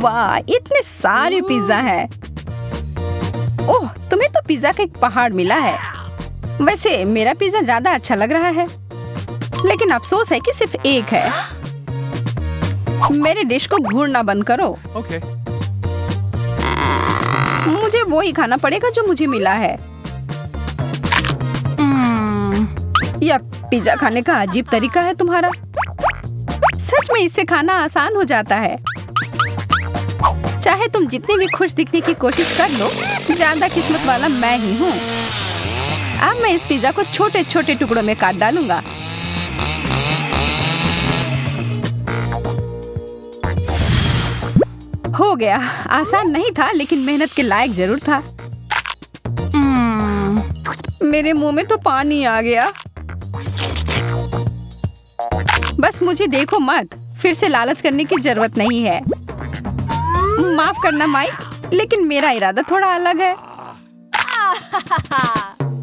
वाह, इतने सारे पिज्जा हैं। ओह, तुम्हें तो पिज्जा का एक पहाड़ मिला है। वैसे मेरा पिज्जा ज्यादा अच्छा लग रहा है, लेकिन अफसोस है कि सिर्फ एक है। मेरे डिश को घूरना बंद करो। Okay. मुझे वो ही खाना पड़ेगा जो मुझे मिला है। यह पिज्जा खाने का अजीब तरीका है तुम्हारा। सच में इससे खाना आसान हो जाता है। चाहे तुम जितनी भी खुश दिखने की कोशिश कर लो, ज्यादा किस्मत वाला मैं ही हूँ। अब मैं इस पिज्जा को छोटे छोटे टुकड़ों में काट डालूंगा। हो गया। आसान नहीं था, लेकिन मेहनत के लायक जरूर था। मेरे मुंह में तो पानी आ गया। बस मुझे देखो मत, फिर से लालच करने की जरूरत नहीं है। माफ करना माइक, लेकिन मेरा इरादा थोड़ा अलग है।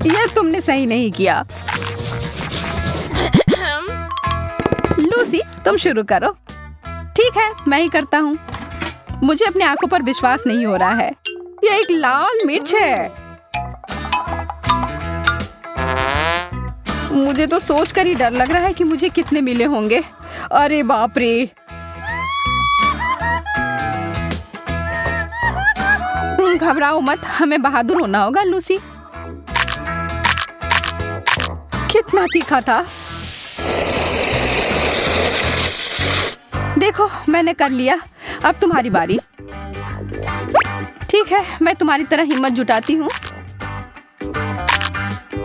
यह तुमने सही नहीं किया। लूसी, तुम शुरू करो। ठीक है, मैं ही करता हूँ। मुझे अपनी आंखों पर विश्वास नहीं हो रहा है। यह एक लाल मिर्च है। मुझे तो सोचकर ही डर लग रहा है कि मुझे कितने मिले होंगे। अरे बाप रे! घबराओ मत, हमें बहादुर होना होगा लूसी। कितना तीखा था। देखो, मैंने कर लिया। अब तुम्हारी बारी। ठीक है, मैं तुम्हारी तरह हिम्मत जुटाती हूँ।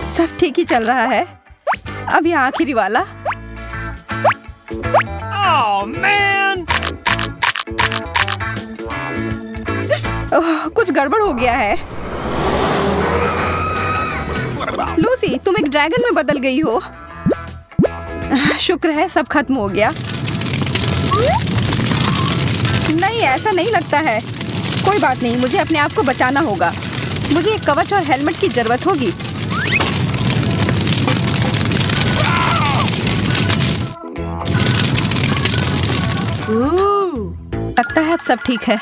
सब ठीक ही चल रहा है। अब ये आखिरी वाला। Oh man! कुछ गड़बड़ हो गया है। लूसी, तुम एक ड्रैगन में बदल गई हो। शुक्र है सब खत्म हो गया। नहीं, ऐसा नहीं लगता है। कोई बात नहीं, मुझे अपने आप को बचाना होगा। मुझे एक कवच और हेलमेट की जरूरत होगी। लगता है अब सब ठीक है।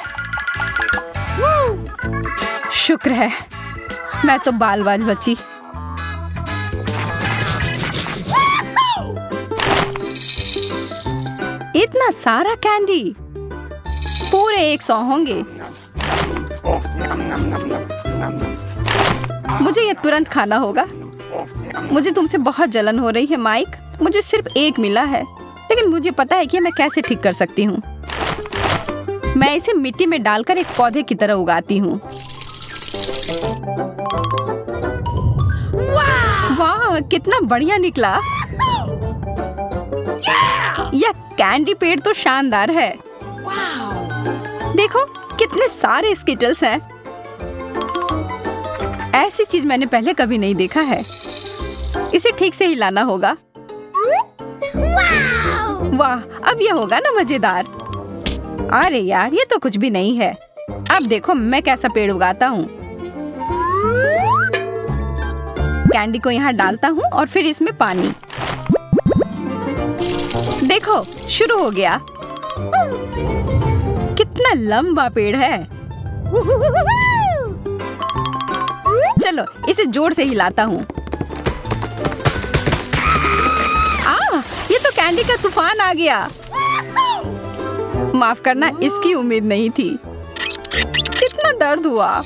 शुक्र है, मैं तो बाल बाल बची। इतना सारा कैंडी, पूरे 100 होंगे। मुझे ये तुरंत खाना होगा। मुझे तुमसे बहुत जलन हो रही है माइक। मुझे सिर्फ एक मिला है, लेकिन मुझे पता है कि मैं कैसे ठीक कर सकती हूँ। मैं इसे मिट्टी में डालकर एक पौधे की तरह उगाती हूँ। वाह, कितना बढ़िया निकला। यह कैंडी पेड़ तो शानदार है। देखो, कितने सारे स्किटल्स हैं। ऐसी चीज मैंने पहले कभी नहीं देखा है। इसे ठीक से हिलाना होगा। वाह, अब यह होगा ना मजेदार। अरे यार, ये तो कुछ भी नहीं है। अब देखो मैं कैसा पेड़ उगाता हूँ। कैंडी को यहाँ डालता हूँ और फिर इसमें पानी। देखो, शुरू हो गया। कितना लंबा पेड़ है। चलो, इसे जोर से हिलाता हूँ। ये तो कैंडी का तूफान आ गया। माफ करना, इसकी उम्मीद नहीं थी। कितना दर्द हुआ।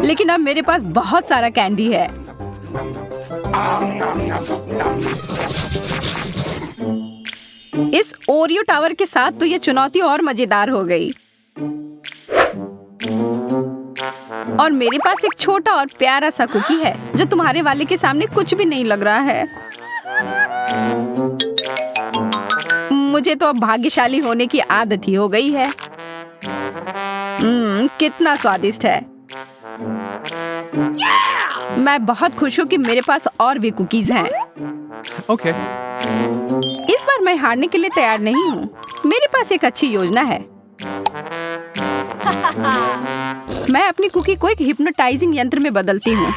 लेकिन अब मेरे पास बहुत सारा कैंडी है। इस ओरियो टावर के साथ तो ये चुनौती और मजेदार हो गई। और मेरे पास एक छोटा और प्यारा सा कुकी है जो तुम्हारे वाले के सामने कुछ भी नहीं लग रहा है। मुझे तो अब भाग्यशाली होने की आदत ही हो गई है। कितना स्वादिष्ट है। मैं बहुत खुश हूँ कि मेरे पास और भी कुकीज हैं। Okay. इस बार मैं हारने के लिए तैयार नहीं हूँ। मेरे पास एक अच्छी योजना है। मैं अपनी कुकी को एक हिप्नोटाइजिंग यंत्र में बदलती हूँ।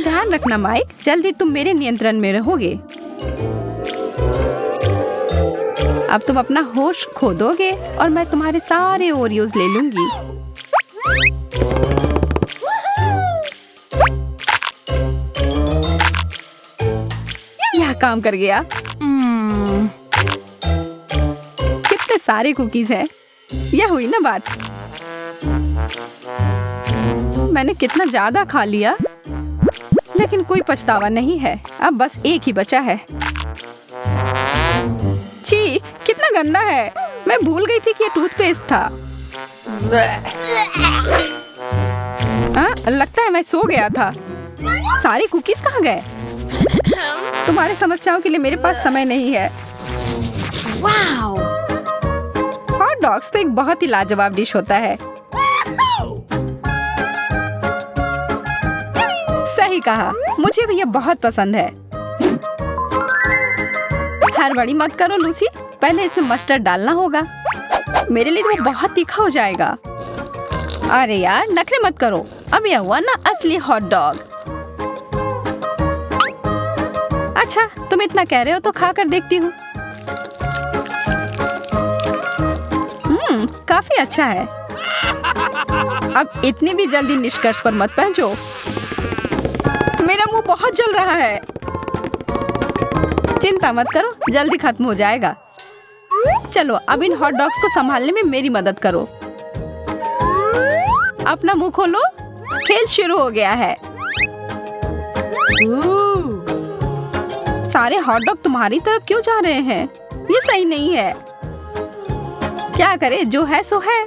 ध्यान रखना माइक, जल्दी तुम मेरे नियंत्रण में रहोगे। अब तुम अपना होश खो दोगे और मैं तुम्हारे सारे ओरियोज ले लूंगी। यह काम कर गया। कितने सारे कुकीज हैं। यह हुई ना बात। मैंने कितना ज्यादा खा लिया, लेकिन कोई पछतावा नहीं है। अब बस एक ही बचा है। छी, कितना गंदा है। मैं भूल गई थी कि ये टूथपेस्ट था। लगता है मैं सो गया था। सारी कुकीज कहाँ गए? तुम्हारी समस्याओं के लिए मेरे पास समय नहीं है। हॉट डॉग्स तो एक बहुत ही लाजवाब डिश होता है। सही कहा, मुझे भी ये बहुत पसंद है। हड़बड़ी मत करो लूसी, पहले इसमें मस्टर्ड डालना होगा। मेरे लिए तो वो बहुत तीखा हो जाएगा। अरे यार, नखरे मत करो। अब यह हुआ ना असली हॉट डॉग। अच्छा, तुम इतना कह रहे हो तो खा कर देखती हूँ। काफी अच्छा है। अब इतनी भी जल्दी निष्कर्ष पर मत पहुंचो। मेरा मुंह बहुत जल रहा है। चिंता मत करो, जल्दी खत्म हो जाएगा। चलो, अब इन हॉट डॉग्स को संभालने में मेरी मदद करो। अपना मुंह खोलो। खेल शुरू हो गया है। सारे हॉट डॉग तुम्हारी तरफ क्यों जा रहे हैं? ये सही नहीं है। क्या करे, जो है सो है।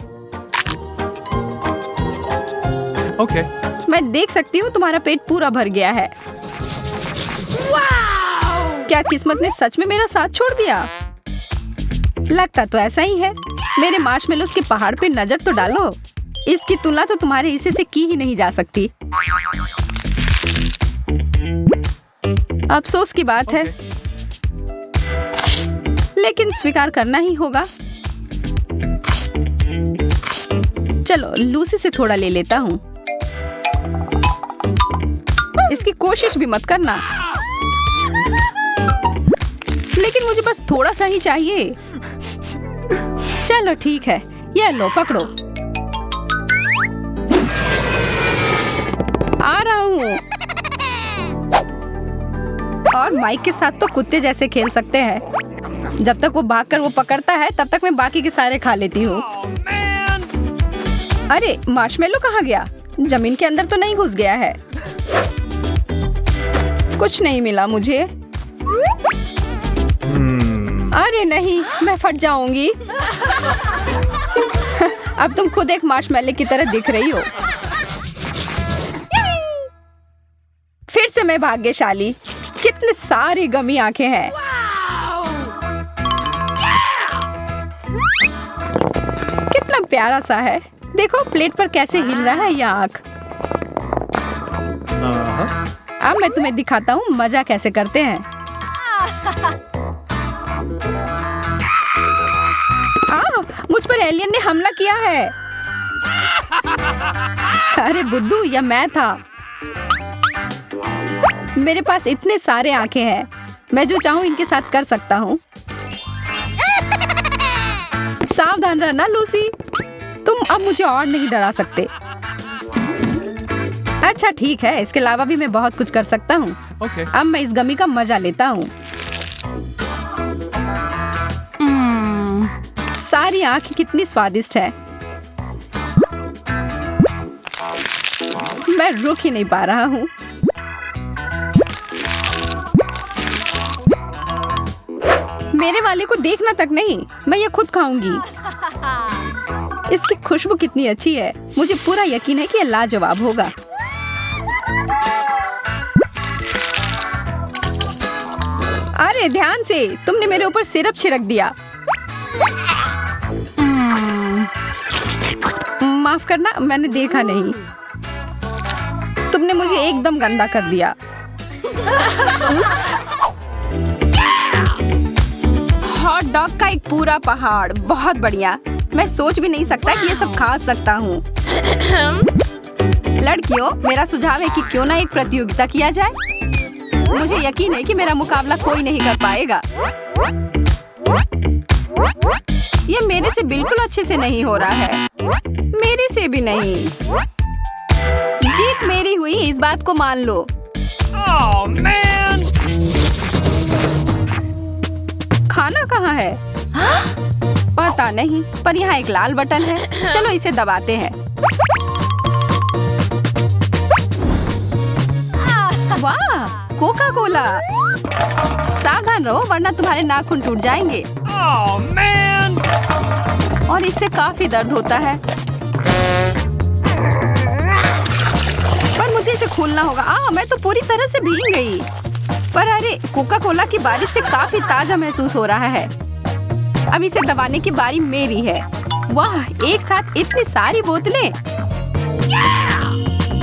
Okay. मैं देख सकती हूँ तुम्हारा पेट पूरा भर गया है। क्या किस्मत ने सच में मेरा साथ छोड़ दिया? लगता तो ऐसा ही है। मेरे मार्शमेलोस के पहाड़ पे नजर तो डालो। इसकी तुलना तो तुम्हारे हिस्से से की ही नहीं जा सकती। अफसोस की बात है, लेकिन स्वीकार करना ही होगा। चलो, लूसी से थोड़ा ले लेता हूँ। इसकी कोशिश भी मत करना। लेकिन मुझे बस थोड़ा सा ही चाहिए। चलो ठीक है, ये लो, पकड़ो। आ रहा हूँ। और माइक के साथ तो कुत्ते जैसे खेल सकते हैं। जब तक वो भागकर वो पकड़ता है, तब तक मैं बाकी के सारे खा लेती हूँ। अरे, मार्शमेलो कहाँ गया? जमीन के अंदर तो नहीं घुस गया है? कुछ नहीं मिला मुझे। अरे नहीं, मैं फट जाऊंगी। अब तुम खुद एक मार्शमेलो की तरह दिख रही हो। फिर से मैं भाग्यशाली। कितने सारी गमी आंखें हैं। कितना प्यारा सा है। देखो प्लेट पर कैसे हिल रहा है यह आंख। अब मैं तुम्हें दिखाता हूँ मजा कैसे करते हैं। मुझ पर एलियन ने हमला किया है। अरे बुद्धू, यह मैं था। मेरे पास इतने सारे आंखें हैं। मैं जो चाहूँ इनके साथ कर सकता हूँ। सावधान रहना लूसी, तुम अब मुझे और नहीं डरा सकते। अच्छा ठीक है, इसके अलावा भी मैं बहुत कुछ कर सकता हूँ। Okay. अब मैं इस गमी का मजा लेता हूँ। सारी आंखें कितनी स्वादिष्ट है। मैं रुक ही नहीं पा रहा हूँ। मेरे वाले को देखना तक नहीं, मैं ये खुद खाऊंगी। इसकी खुशबू कितनी अच्छी है। मुझे पूरा यकीन है कि ये लाजवाब होगा। अरे ध्यान से, तुमने मेरे ऊपर सिरप छिड़क दिया। माफ करना, मैंने देखा नहीं। तुमने मुझे एकदम गंदा कर दिया। हॉट डॉग का एक पूरा पहाड़, बहुत बढ़िया। मैं सोच भी नहीं सकता कि ये सब खा सकता हूँ। लड़कियों, मेरा सुझाव है कि क्यों ना एक प्रतियोगिता किया जाए। मुझे यकीन है कि मेरा मुकाबला कोई नहीं कर पाएगा। ये मेरे से बिल्कुल अच्छे से नहीं हो रहा है, मेरे से भी नहीं। जीत मेरी हुई, इस बात को मान लो। Oh man! खाना कहाँ है? पता नहीं, पर यहाँ एक लाल बटन है। चलो इसे दबाते हैं। वाह, कोका कोला। सावधान रहो वरना तुम्हारे नाखून टूट जाएंगे। Oh man! और इससे काफी दर्द होता है। पर मुझे इसे खोलना होगा। मैं तो पूरी तरह से भीग गई। पर अरे, कोका कोला की बारिश से काफी ताजा महसूस हो रहा है। अब इसे दबाने की बारी मेरी है। वाह, एक साथ इतनी सारी बोतलें।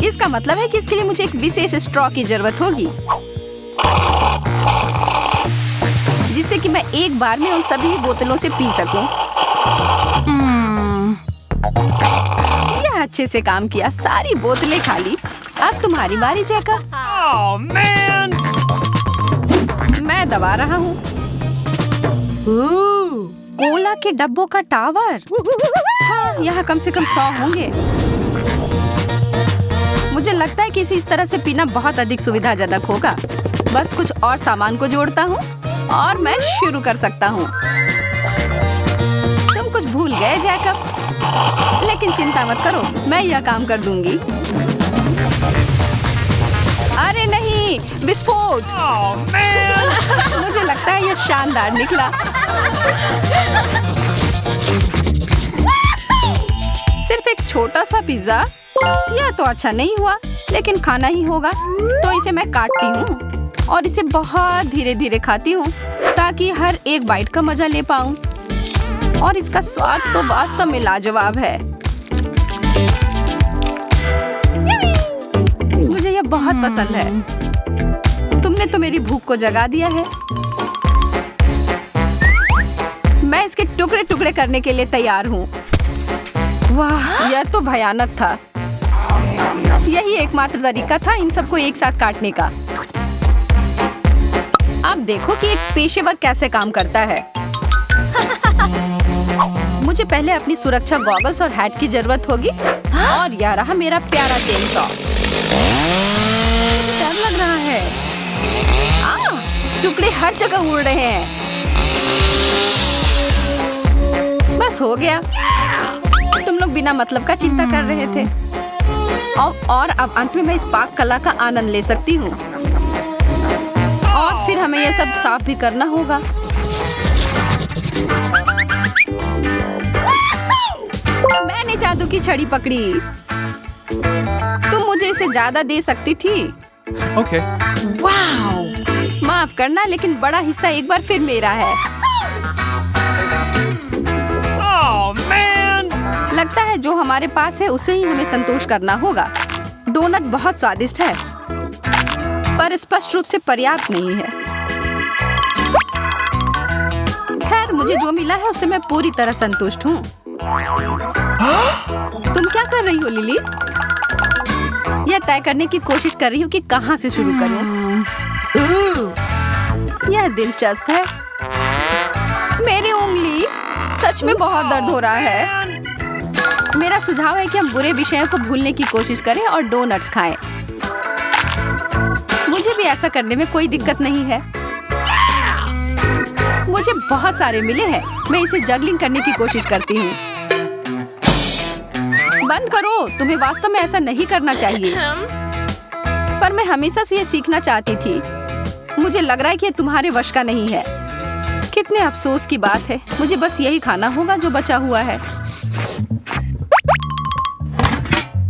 इसका मतलब है कि इसके लिए मुझे एक विशेष स्ट्रॉ की जरूरत होगी, जिससे कि मैं एक बार में उन सभी बोतलों से पी सकूं। यह अच्छे से काम किया, सारी बोतलें खाली। अब तुम्हारी बारी जैकब। Oh man! मैं दबा रहा हूँ। कोला के डब्बों का टावर। हाँ, यहाँ कम से कम 100 होंगे। मुझे लगता है कि इसे इस तरह से पीना बहुत अधिक सुविधाजनक होगा। बस कुछ और सामान को जोड़ता हूँ और मैं शुरू कर सकता हूँ। तुम कुछ भूल गए जैकब, लेकिन चिंता मत करो, मैं यह काम कर दूंगी। अरे नहीं, विस्फोट! Oh man! मुझे लगता है यह शानदार निकला। सिर्फ एक छोटा सा पिज्जा, यह तो अच्छा नहीं हुआ, लेकिन खाना ही होगा। तो इसे मैं काटती हूँ और इसे बहुत धीरे धीरे खाती हूँ ताकि हर एक बाइट का मजा ले पाऊँ। और इसका स्वाद तो वास्तव में लाजवाब है। मुझे यह बहुत पसंद है। तुमने तो मेरी भूख को जगा दिया है। मैं इसके टुकड़े टुकड़े करने के लिए तैयार हूँ। वाह, यह तो भयानक था। यही एकमात्र तरीका था इन सबको एक साथ काटने का। अब देखो कि एक पेशेवर कैसे काम करता है। मुझे पहले अपनी सुरक्षा गॉगल्स और हैट की जरूरत होगी। और यह रहा मेरा प्यारा चेनसॉ। डर लग रहा है। टुकड़े हर जगह उड़ रहे हैं। बस हो गया। तुम लोग बिना मतलब का चिंता कर रहे थे। और अब अंत में मैं इस पाक कला का आनंद ले सकती हूँ। और फिर हमें यह सब साफ भी करना होगा। मैंने जादू की छड़ी पकड़ी। तुम मुझे इसे ज्यादा दे सकती थी। Okay. वाओ! माफ करना, लेकिन बड़ा हिस्सा एक बार फिर मेरा है। Oh man! लगता है जो हमारे पास है उसे ही हमें संतोष करना होगा। डोनट बहुत स्वादिष्ट है, पर स्पष्ट रूप से पर्याप्त नहीं है। खैर, मुझे जो मिला है उससे मैं पूरी तरह संतुष्ट हूँ। तुम क्या कर रही हो लिली? यह तय करने की कोशिश कर रही हूँ कि कहाँ से शुरू करूँ। यह दिलचस्प है। मेरी उंगली, सच में बहुत दर्द हो रहा है। मेरा सुझाव है कि हम बुरे विषयों को भूलने की कोशिश करें और डोनट्स खाएं। मुझे भी ऐसा करने में कोई दिक्कत नहीं है। मुझे बहुत सारे मिले हैं। मैं इसे जगलिंग करने की कोशिश करती हूँ। बंद करो, तुम्हें वास्तव में ऐसा नहीं करना चाहिए। पर मैं हमेशा से ये सीखना चाहती थी। मुझे लग रहा है कि ये तुम्हारे वश का नहीं है। कितने अफसोस की बात है। मुझे बस यही खाना होगा जो बचा हुआ है।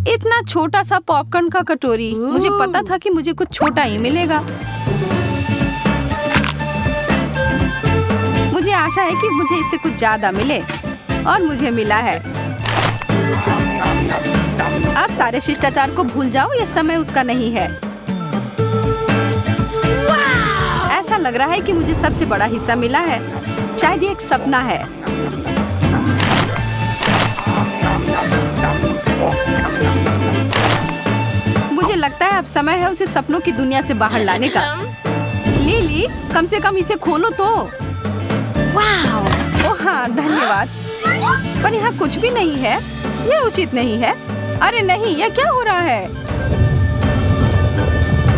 इतना छोटा सा पॉपकॉर्न का कटोरी। मुझे पता था कि मुझे कुछ छोटा ही मिलेगा। मुझे आशा है कि मुझे इससे कुछ ज्यादा मिले, और मुझे मिला है। अब सारे शिष्टाचार को भूल जाओ, यह समय उसका नहीं है। ऐसा लग रहा है कि मुझे सबसे बड़ा हिस्सा मिला है। शायद ये एक सपना है। मुझे लगता है अब समय है उसे सपनों की दुनिया से बाहर लाने का। लिली, कम से कम इसे खोलो तो। वाह! ओह हाँ, धन्यवाद। पर यहाँ कुछ भी नहीं है। यह उचित नहीं है। अरे नहीं, यह क्या हो रहा है?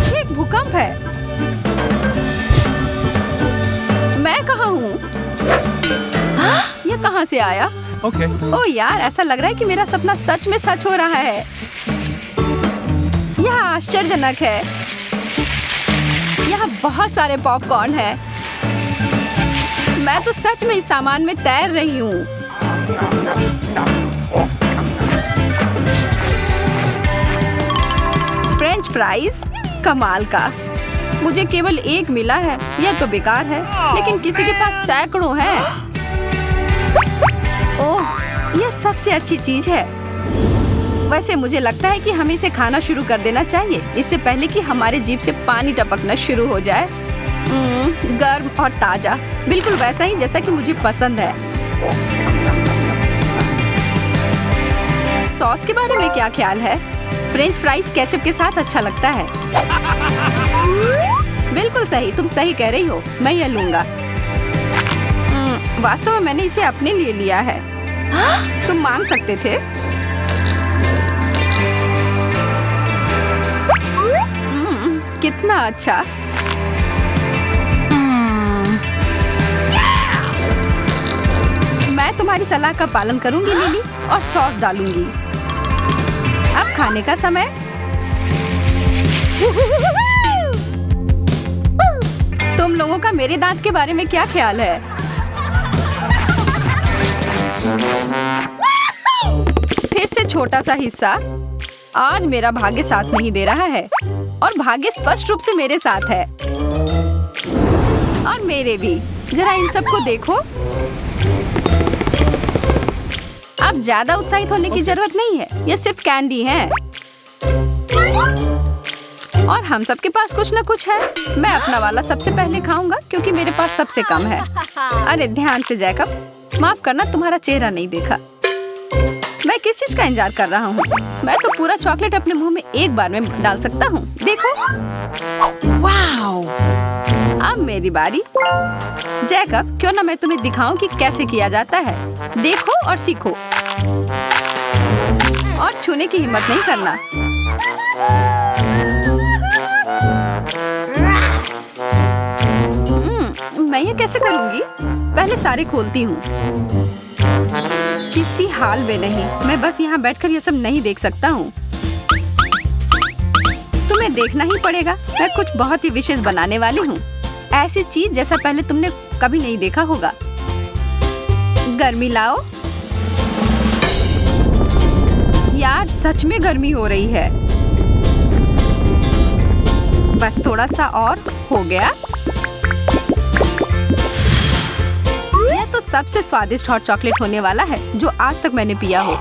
ये एक भूकंप है। मैं कहाँ हूँ? यह कहाँ से आया? Okay. ओह यार, ऐसा लग रहा है कि मेरा सपना सच में सच हो रहा है। यह आश्चर्यजनक है। यहाँ बहुत सारे पॉपकॉर्न हैं। मैं तो सच में इस सामान में तैर रही हूँ। फ्रेंच फ्राइज, कमाल का। मुझे केवल एक मिला है। यह तो बेकार है, लेकिन किसी के पास सैकड़ों हैं। ओह, यह सबसे अच्छी चीज है। वैसे मुझे लगता है कि हमें इसे खाना शुरू कर देना चाहिए, इससे पहले कि हमारे जीभ से पानी टपकना शुरू हो जाए। गर्म और ताजा, बिल्कुल वैसा ही जैसा कि मुझे पसंद है। सॉस के बारे में क्या ख्याल है? फ्रेंच फ्राइज केचप के साथ अच्छा लगता है। बिल्कुल सही, तुम सही कह रही हो। मैं यह लूंगा। वास्तव में मैंने इसे अपने लिए लिया है। तुम मांग सकते थे। कितना अच्छा। मैं तुम्हारी सलाह का पालन करूंगी लिली, और सॉस डालूंगी। अब खाने का समय। तुम लोगों का मेरे दांत के बारे में क्या ख्याल है? फिर से छोटा सा हिस्सा। आज मेरा भाग्य साथ नहीं दे रहा है, और भाग्य स्पष्ट रूप से मेरे साथ है। और मेरे भी। जरा इन सबको देखो। अब ज्यादा उत्साहित होने की जरूरत नहीं है। यह सिर्फ कैंडी है, और हम सबके पास कुछ न कुछ है। मैं अपना वाला सबसे पहले खाऊंगा क्योंकि मेरे पास सबसे कम है। अरे ध्यान से जैकब, माफ करना, तुम्हारा चेहरा नहीं देखा। मैं किस चीज का इंतजार कर रहा हूँ? मैं तो पूरा चॉकलेट अपने मुंह में एक बार में डाल सकता हूँ। देखो, वाओ! अब मेरी बारी। जैकब, क्यों ना मैं तुम्हें दिखाऊं कि कैसे किया जाता है। देखो और सीखो, और छूने की हिम्मत नहीं करना। मैं ये कैसे करूंगी? पहले सारे खोलती हूँ। किसी हाल में नहीं। मैं बस यहाँ बैठकर ये सब नहीं देख सकता हूँ। तुम्हें देखना ही पड़ेगा। मैं कुछ बहुत ही विशेष बनाने वाली हूँ। ऐसी चीज जैसा पहले तुमने कभी नहीं देखा होगा। गर्मी लाओ। यार, सच में गर्मी हो रही है। बस थोड़ा सा और हो गया। यह तो सबसे स्वादिष्ट हॉट चॉकलेट होने वाला है जो आज तक मैंने पिया हो।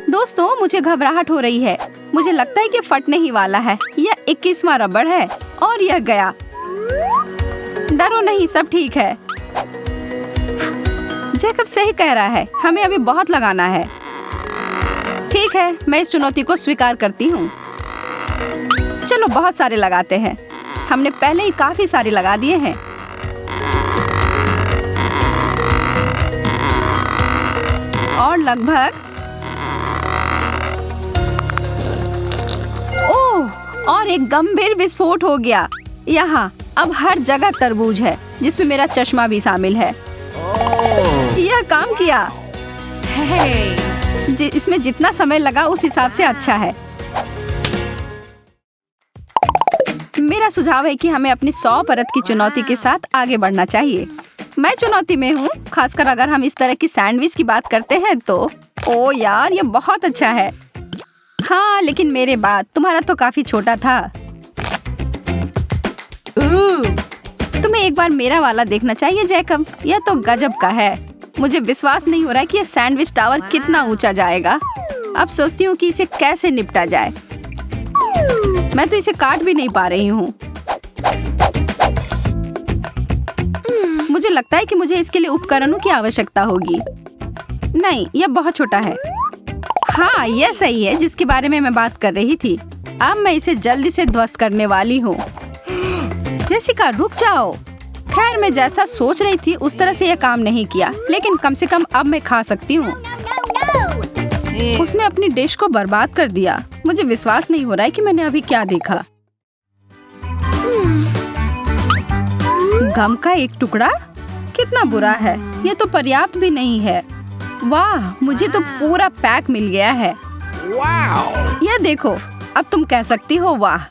दोस्तों, मुझे घबराहट हो रही है। मुझे लगता है कि फटने ही वाला है। यह 21वां रबड़ है, और यह गया। डरो नहीं, सब ठीक है। जैकब सही कह रहा है, हमें अभी बहुत लगाना है। ठीक है, मैं इस चुनौती को स्वीकार करती हूँ। चलो बहुत सारे लगाते हैं। हमने पहले ही काफी सारे लगा दिए हैं। और लगभग। ओह, और एक गंभीर विस्फोट हो गया। यहाँ अब हर जगह तरबूज है, जिसमें मेरा चश्मा भी शामिल है। यह काम किया। इसमें जितना समय लगा उस हिसाब से अच्छा है। मेरा सुझाव है कि हमें अपनी 100 परत की चुनौती के साथ आगे बढ़ना चाहिए। मैं चुनौती में हूँ, खासकर अगर हम इस तरह की सैंडविच की बात करते हैं तो। ओ यार, ये बहुत अच्छा है। हाँ, लेकिन मेरे बाद तुम्हारा तो काफी छोटा था। तुम्हें एक बार मेरा वाला देखना चाहिए जैकब। यह तो गजब का है। मुझे विश्वास नहीं हो रहा है कि यह सैंडविच टावर कितना ऊंचा जाएगा। अब सोचती हूँ कि इसे कैसे निपटा जाए। मैं तो इसे काट भी नहीं पा रही हूँ। मुझे लगता है कि मुझे इसके लिए उपकरणों की आवश्यकता होगी। नहीं, यह बहुत छोटा है। हाँ, यह सही है जिसके बारे में मैं बात कर रही थी। अब मैं इसे जल्दी से ध्वस्त करने वाली हूँ। जेसिका रुक जाओ। खैर मैं जैसा सोच रही थी उस तरह से यह काम नहीं किया, लेकिन कम से कम अब मैं खा सकती हूँ। उसने अपनी डिश को बर्बाद कर दिया। मुझे विश्वास नहीं हो रहा है कि मैंने अभी क्या देखा। गम का एक टुकड़ा? कितना बुरा है। यह तो पर्याप्त भी नहीं है। वाह, मुझे तो पूरा पैक मिल गया है। यह देखो, अब तुम कह सकती हो वाह।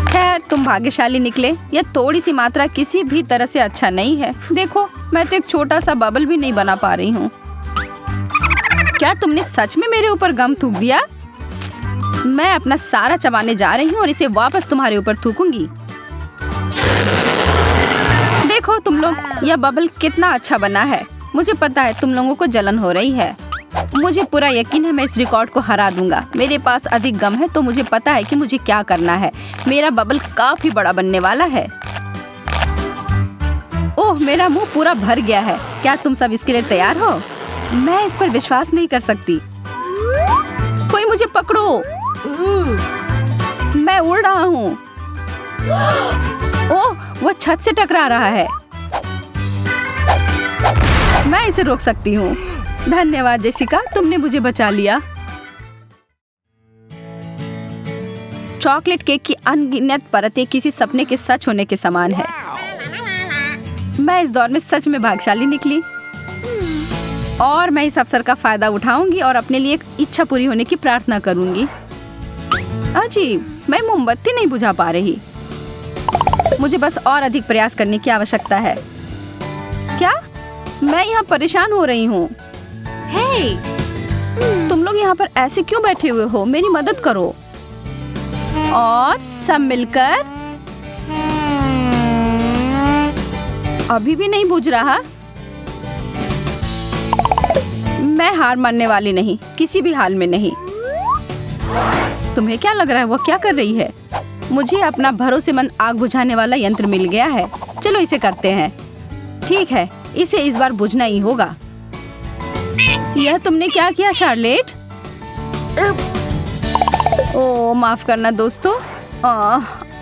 खैर तुम भाग्यशाली निकले। यह थोड़ी सी मात्रा किसी भी तरह से अच्छा नहीं है। देखो, मैं तो एक छोटा सा बबल भी नहीं बना पा रही हूँ। क्या तुमने सच में मेरे ऊपर गम थूक दिया? मैं अपना सारा चबाने जा रही हूँ और इसे वापस तुम्हारे ऊपर थूकूंगी। देखो तुम लोग, यह बबल कितना अच्छा बना है। मुझे पता है तुम लोगों को जलन हो रही है। मुझे पूरा यकीन है मैं इस रिकॉर्ड को हरा दूंगा। मेरे पास अधिक गम है तो मुझे पता है कि मुझे क्या करना है। मेरा बबल काफी बड़ा बनने वाला है। ओह, मेरा मुंह पूरा भर गया है। क्या तुम सब इसके लिए तैयार हो? मैं इस पर विश्वास नहीं कर सकती। कोई मुझे पकड़ो। मैं उड़ रहा हूँ। ओह, वह छत से टकरा रहा है। मैं इसे रोक सकती हूँ। धन्यवाद जेसिका, तुमने मुझे बचा लिया। चॉकलेट केक की अनगिनत परतें किसी सपने के सच होने के समान है। मैं इस दौर में सच में भाग्यशाली निकली और मैं इस अवसर का फायदा उठाऊंगी और अपने लिए एक इच्छा पूरी होने की प्रार्थना करूंगी। अजीब, मैं मोमबत्ती नहीं बुझा पा रही। मुझे बस और अधिक प्रयास करने की आवश्यकता है। क्या? मैं यहाँ परेशान हो रही हूँ। तुम लोग यहाँ पर ऐसे क्यों बैठे हुए हो? मेरी मदद करो। और सब मिलकर। अभी भी नहीं बुझ रहा। मैं हार मानने वाली नहीं, किसी भी हाल में नहीं। तुम्हें क्या लग रहा है वो क्या कर रही है? मुझे अपना भरोसेमंद आग बुझाने वाला यंत्र मिल गया है। चलो इसे करते हैं। ठीक है, इसे इस बार बुझना ही होगा। यह तुमने क्या किया शार्लेट? ओह, माफ करना दोस्तों।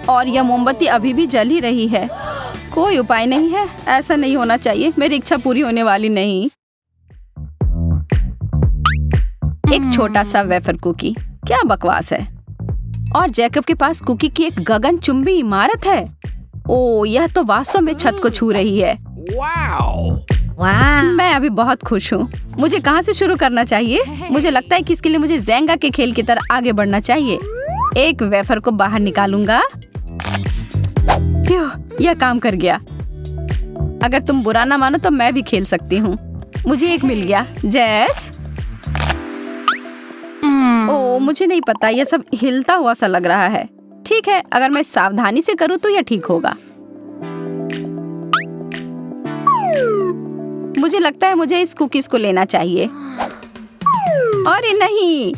और यह मोमबत्ती अभी भी जल ही रही है। कोई उपाय नहीं है, ऐसा नहीं होना चाहिए। मेरी इच्छा पूरी होने वाली नहीं। एक छोटा सा वेफर कुकी, क्या बकवास है। और जैकब के पास कुकी की एक गगनचुंबी इमारत है। ओह, यह तो वास्तव में छत को छू रही है। मैं अभी बहुत खुश हूँ। मुझे कहाँ से शुरू करना चाहिए? मुझे लगता है कि इसके लिए मुझे ज़ेंगा के खेल की तरह आगे बढ़ना चाहिए। एक वेफर को बाहर निकालूंगा। यह काम कर गया। अगर तुम बुरा ना मानो तो मैं भी खेल सकती हूँ। मुझे एक मिल गया। जैस। ओह, मुझे नहीं पता, यह सब हिलता हुआ सा लग रहा है। ठीक है, अगर मैं सावधानी से करूँ तो यह ठीक होगा। मुझे लगता है मुझे इस कुकीज को लेना चाहिए। अरे नहीं।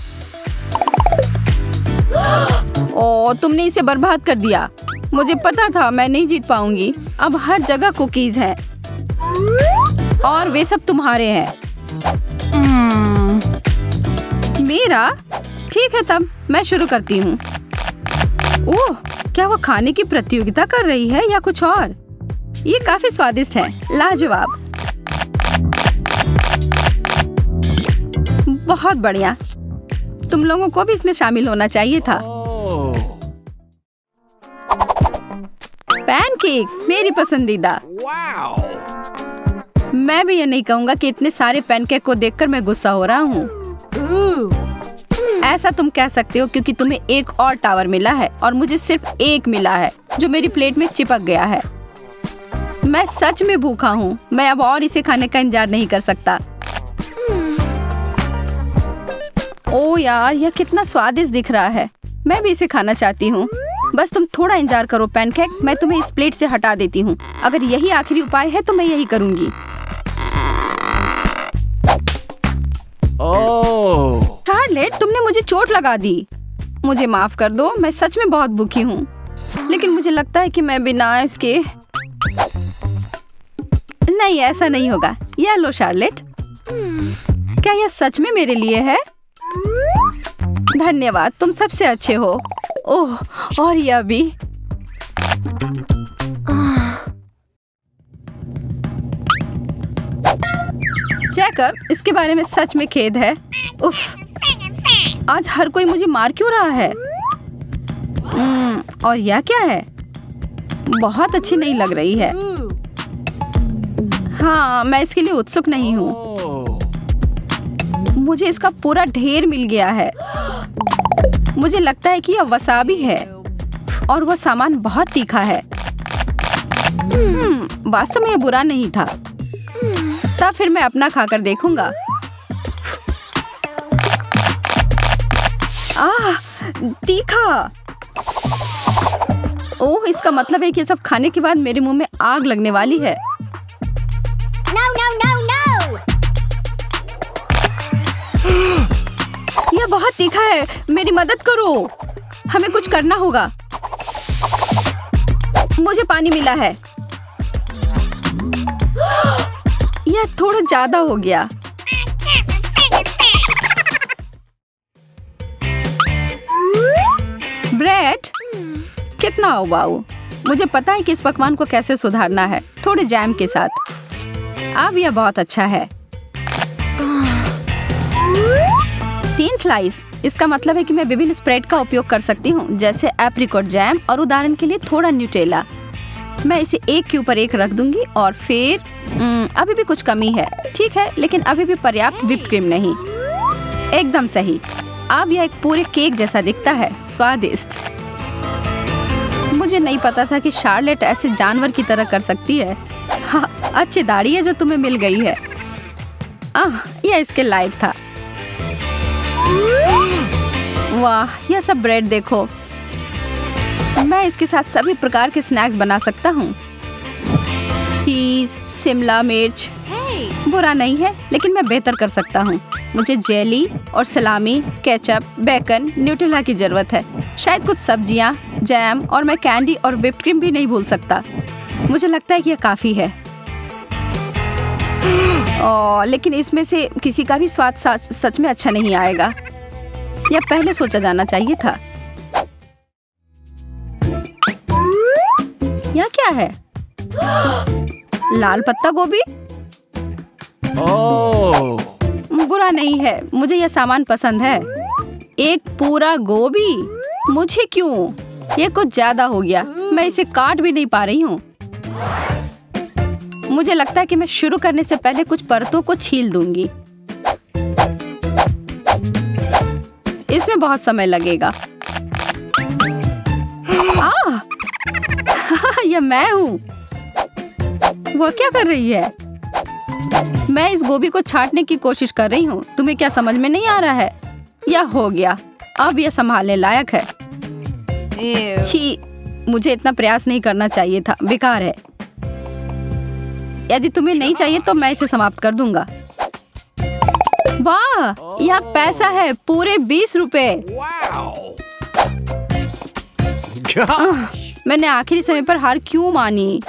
ओह, तुमने इसे बर्बाद कर दिया। मुझे पता था मैं नहीं जीत पाऊंगी। अब हर जगह कुकीज हैं और वे सब तुम्हारे हैं। मेरा? ठीक है, तब मैं शुरू करती हूँ। ओह, क्या वो खाने की प्रतियोगिता कर रही है या कुछ और? ये काफी स्वादिष्ट है। लाजवाब। बहुत बढ़िया। तुम लोगों को भी इसमें शामिल होना चाहिए था। पैनकेक, मेरी पसंदीदा। मैं भी ये नहीं कहूँगा कि इतने सारे पैनकेक को देखकर मैं गुस्सा हो रहा हूँ। ऐसा तुम कह सकते हो क्योंकि तुम्हें एक और टावर मिला है और मुझे सिर्फ एक मिला है जो मेरी प्लेट में चिपक गया है। मैं सच में भूखा हूँ। मैं अब और इसे खाने का इंतजार नहीं कर सकता। ओह यार, यह कितना स्वादिष्ट दिख रहा है। मैं भी इसे खाना चाहती हूँ। बस तुम थोड़ा इंतजार करो पैनकेक, मैं तुम्हें इस प्लेट से हटा देती हूँ। अगर यही आखिरी उपाय है तो मैं यही करूँगी। शार्लेट, तुमने मुझे चोट लगा दी। मुझे माफ कर दो, मैं सच में बहुत भूखी हूँ। लेकिन मुझे लगता है कि मैं बिना इसके नहीं, ऐसा नहीं होगा। यह लो शार्लेट। क्या यह सच में मेरे लिए है? धन्यवाद, तुम सबसे अच्छे हो। ओह, और यह भी। बैकअप, इसके बारे में सच में खेद है। उफ, आज हर कोई मुझे मार क्यों रहा है? और यह क्या है? बहुत अच्छी नहीं लग रही है। हाँ, मैं इसके लिए उत्सुक नहीं हूँ। मुझे इसका पूरा ढेर मिल गया है। मुझे लगता है कि यह वसाबी है और वह सामान बहुत तीखा है। वास्तव में यह बुरा नहीं था। तब फिर मैं अपना खाकर देखूंगा। तीखा। ओह, इसका मतलब है कि सब खाने के बाद मेरे मुंह में आग लगने वाली है। No, no, no, no! यह बहुत तीखा है। मेरी मदद करो। हमें कुछ करना होगा। मुझे पानी मिला है। यह थोड़ा ज्यादा हो गया। ब्रेड कितना उबाऊ। मुझे पता है कि इस पकवान को कैसे सुधारना है, थोड़े जैम के साथ। अब यह बहुत अच्छा है। 3 स्लाइस। इसका मतलब है कि मैं विभिन्न स्प्रेड का उपयोग कर सकती हूँ, जैसे एप्रिकॉट जैम और उदाहरण के लिए थोड़ा न्यूटेला। मैं इसे एक के ऊपर एक रख दूंगी और फिर अभी भी कुछ कमी है, ठीक है, लेकिन अभी भी पर्याप्त व्हिप्ड क्रीम नहीं। एकदम सही। अब यह एक पूरे केक जैसा दिखता है। स्वादिष्ट। मुझे नहीं पता था कि शार्लेट ऐसे जानवर की तरह कर सकती है। हाँ, अच्छी दाढ़ी है जो तुम्हें मिल गई है। यह इसके लायक था। वाह, यह सब ब्रेड देखो। मैं इसके साथ सभी प्रकार के स्नैक्स बना सकता हूँ। चीज, शिमला मिर्च। बुरा नहीं है, लेकिन मैं बेहतर कर सकता हूँ। मुझे जेली और सलामी, केचप, बेकन, न्यूटेला की जरूरत है। शायद कुछ सब्जियाँ, जैम और मैं कैंडी और व्हिप्ड क्रीम भी नहीं भूल सकता। मुझे लगता है कि यह काफी है। लेकिन इसमें से किसी का भी स्वाद सच में अच्छा नहीं आएगा। यह पहले सोचा जाना चाहिए था। यह क्या है? लाल पत्ता गोभी? बुरा नहीं है, मुझे यह सामान पसंद है। एक पूरा गोभी? मुझे क्यों? यह कुछ ज्यादा हो गया। मैं इसे काट भी नहीं पा रही हूँ। मुझे लगता है कि मैं शुरू करने से पहले कुछ परतों को छील दूंगी। इसमें बहुत समय लगेगा। यह मैं हूँ। वह क्या कर रही है? मैं इस गोभी को छांटने की कोशिश कर रही हूँ। तुम्हें क्या समझ में नहीं आ रहा है? यह हो गया। अब यह संभालने लायक है। छी, मुझे इतना प्रयास नहीं करना चाहिए था। बेकार है। यदि तुम्हें नहीं चाहिए तो मैं इसे समाप्त कर दूंगा। वाह, यह पैसा है, पूरे 20 रुपए। मैंने आखिरी समय पर हार क्यों मानी?